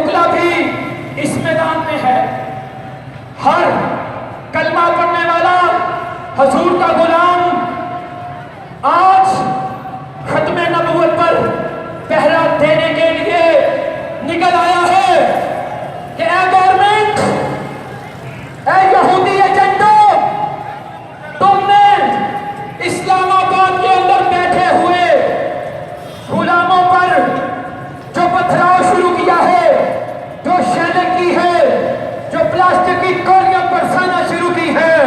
بغلا بھی اس میدان میں ہے. ہر کلمہ پڑھنے والا حضور کا غلام آج ختم نبوت پر پہرا دینے کے لیے نکل آیا ہے کہ اے گورنمنٹ، اے یہودی ایجنٹوں، تم نے اسلام آباد کے اندر بیٹھے ہوئے غلاموں پر جو پتھراؤ شروع کیا ہے، جو شیلنگ کی ہے، جو پلاسٹک کی گولیاں برسانا شروع کی ہے،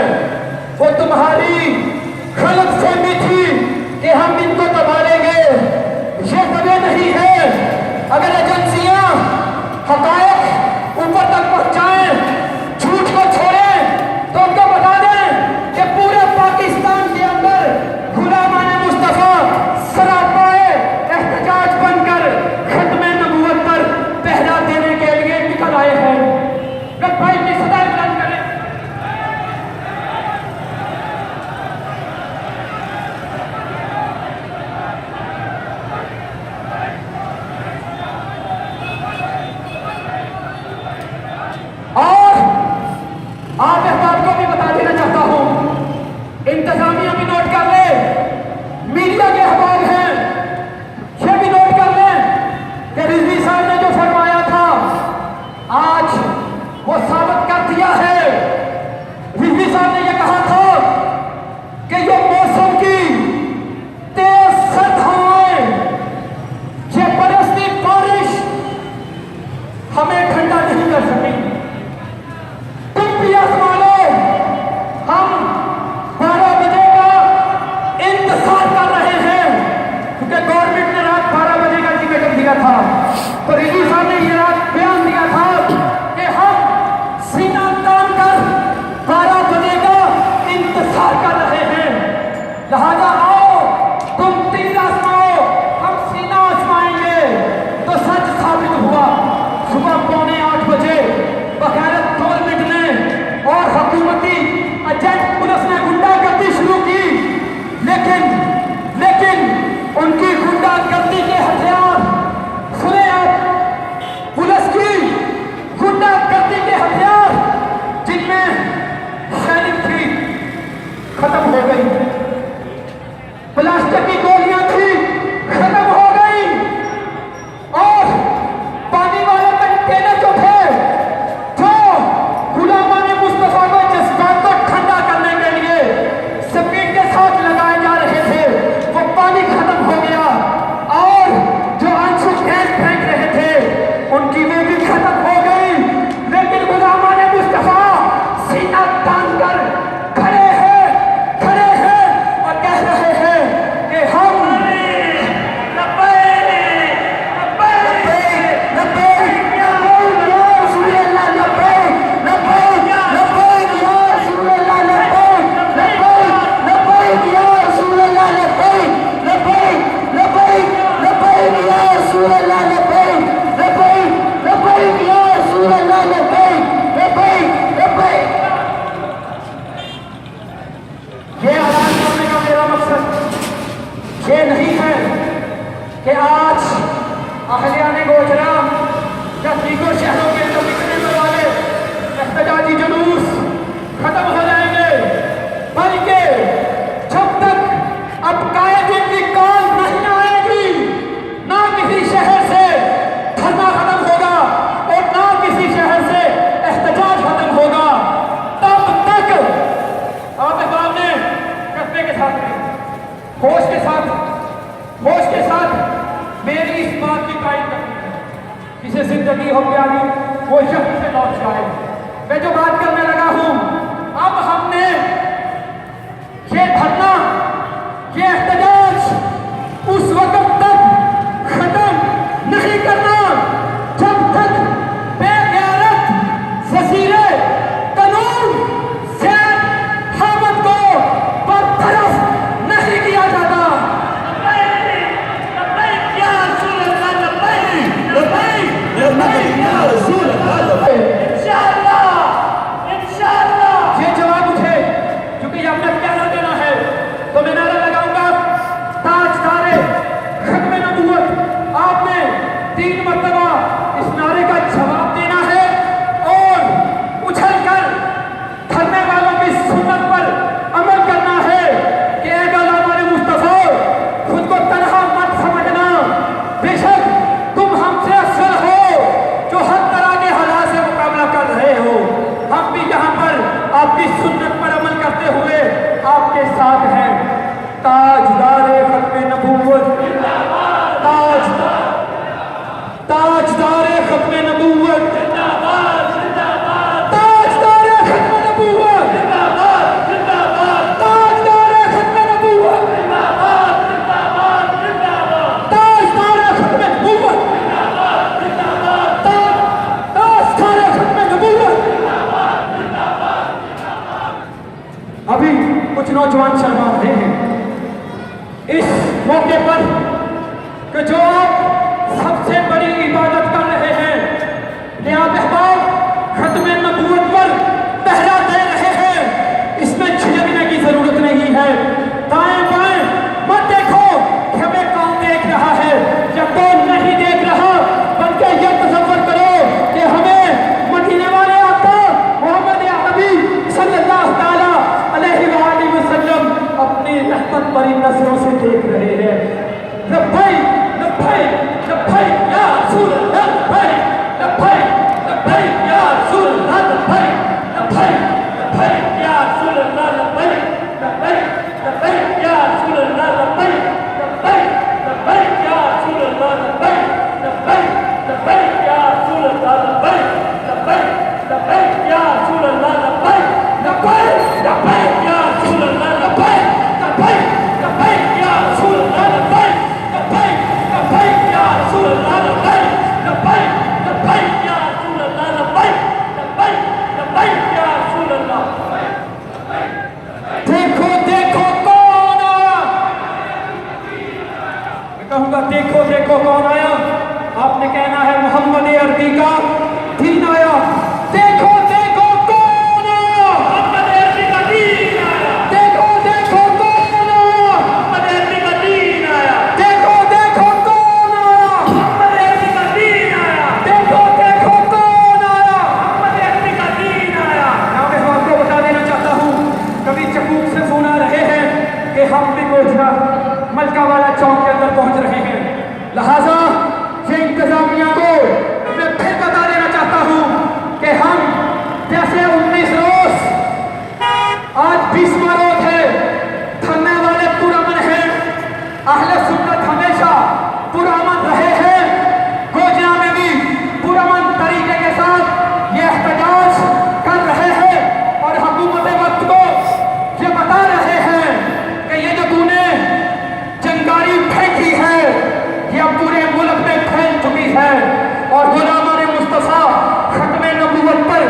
وہ تمہاری غلط فہمی تھی کہ ہم ان کو دبالیں گے. یہ کبھی نہیں ہے. اگر ایجنسیاں حقائق اوپر تک پہنچائیں، جھوٹ کو چھوڑیں، تو ان کو بتا دیں کہ پورے پاکستان کے اندر غلامان مصطفیٰ سراپائے احتجاج بن کر ختم نبوت پر پہرا دینے کے لیے نکل آئے ہیں. رب بھائی کی صدائیں بلند کریں. اور آپ اس بات کو بھی بتا دینا چاہتا ہوں، انتظامیہ بھی نوٹ کر لیں، میڈیا کے احوال ہیں، یہ بھی نوٹ کر لیں کہ رضوی صاحب نے جو فرمایا تھا آج وہ ثابت کر دیا ہے. رضوی صاحب نے یہ کہا تھا کہ یہ موسم کی تیز سرد ہوائیں، یہ برستی بارش ہمیں ٹھنڈا نہیں کر سکتی. ہم 12 بجے کا انتظار کر رہے ہیں کیونکہ گورنمنٹ نے رات 12 بجے کا ٹکٹ دیا تھا. تو رضوی صاحب نے یہ رات بیان دیا تھا کہ ہم سینہ تان کر 12 بجے کا انتظار کر رہے ہیں. لہذا آؤ تم تیر آزماؤ، ہم سینہ آزمائیں گے. تو سچ ثابت ہوا. صبح 7:45 بجے بغیرت گورنمنٹ نے اور حکومتی ایجنٹ پولیس نے گنڈا گردی شروع کی، لیکن ان کی گنڈا گردی کے ہتھیار سنے آپ، پولیس کی گنڈا گردی کے ہتھیار جن میں شیلنگ تھی ختم ہو گئی، پلاسٹک کی گولیاں تھی ختم ہو گئی، اور پانی والے کنٹینر جو تھے جو غلامان مصطفیٰ کو جذبات کو ٹھنڈا کرنے کے لیے سپیڈ کے ساتھ لگائے جا رہے تھے، وہ پانی ختم ہو گیا. اور جو آنسو گیس پھینک رہے تھے ان کی وہ بھی ختم ہو گئی. لیکن غلامان مصطفیٰ سینہ تان کر کھڑے ہیں اور کہہ رہے ہیں کہ ہم یہ نہیں ہے کہ آج اہلیان گوجرا یا دیگر شہروں کے اندر نکلنے والے احتجاجی جلوس ختم ہو جائیں گے، بلکہ جب تک اب قائدین کی کال نہیں آئے گی، نہ کسی شہر سے دھرنا ختم ہوگا اور نہ کسی شہر سے احتجاج ختم ہوگا، تب تک آپ احباب نے کرتے کے ساتھ ہوش کے ساتھ میری اس بات کی قائد کرنی ہے، جسے زندگی ہو پیاری وہ شخص سے لوٹ جائے. میں جو بات کرنے لگا ہوں، اب ہم نے یہ دھرنا، یہ احتجاج اس وقت تک ختم نہیں کرنا جب تک بے غیرت وزیر قانون زید حامد کو برطرف نہیں کیا جاتا. انشاءاللہ یہ جواب مجھے کیونکہ یہ اپنا پیارا دینا ہے. آپ نے کہنا ہے محمد عربی کا دین آیا. دیکھو دیکھو کون آیا, محمد عربی کا دین آیا. دیکھو دیکھو کون آیا, محمد عربی کا دین آیا. دیکھو دیکھو کون آیا, محمد عربی کا دین آیا. دیکھو دیکھو کون آیا, محمد عربی کا دین آیا. میں آپ کو بتا دینا چاہتا ہوں, کبھی چکوک سے فون آ رہے ہیں کہ ہم بھی گوجرا ملکہ والا چوک کے اندر پہنچ رہے ہیں. لہذا یہ انتظامیہ کو میں پھر بتا دینا چاہتا ہوں کہ ہم جیسے 19 روز آج 20واں روز ہے, تھمنے والے پرامن ہیں. اہل سنت ہمیشہ پرامن رہے ہیں. گوجرا میں بھی پرامن طریقے کے ساتھ یہ احتجاج کر رہے ہیں اور حکومت وقت کو یہ بتا رہے ہیں کہ یہ جو تو نے چنگاری پھینکی ہے یہ اب پورے ملک میں پھیل چکی ہے, اور غلامان مصطفیٰ ختم نبوت پر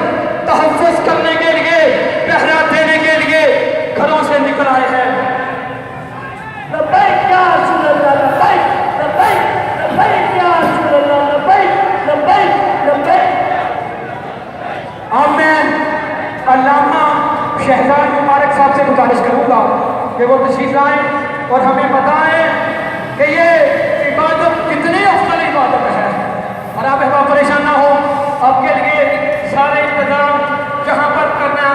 تحفظ کرنے کے لیے, پہرا دینے کے لیے گھروں سے نکل آئے ہیں. لبیک یا رسول اللہ, لبیک لبیک لبیک یا رسول اللہ, لبیک لبیک لبیک. اب میں علامہ شہزاد مبارک صاحب سے گزارش کروں گا کہ وہ تشریف لائیں اور ہمیں بتائیں کہ یہ عبادت کتنی افضل عبادت ہے. اور آپ احباب پریشان نہ ہو, آپ کے لیے سارے انتظام جہاں پر کرنا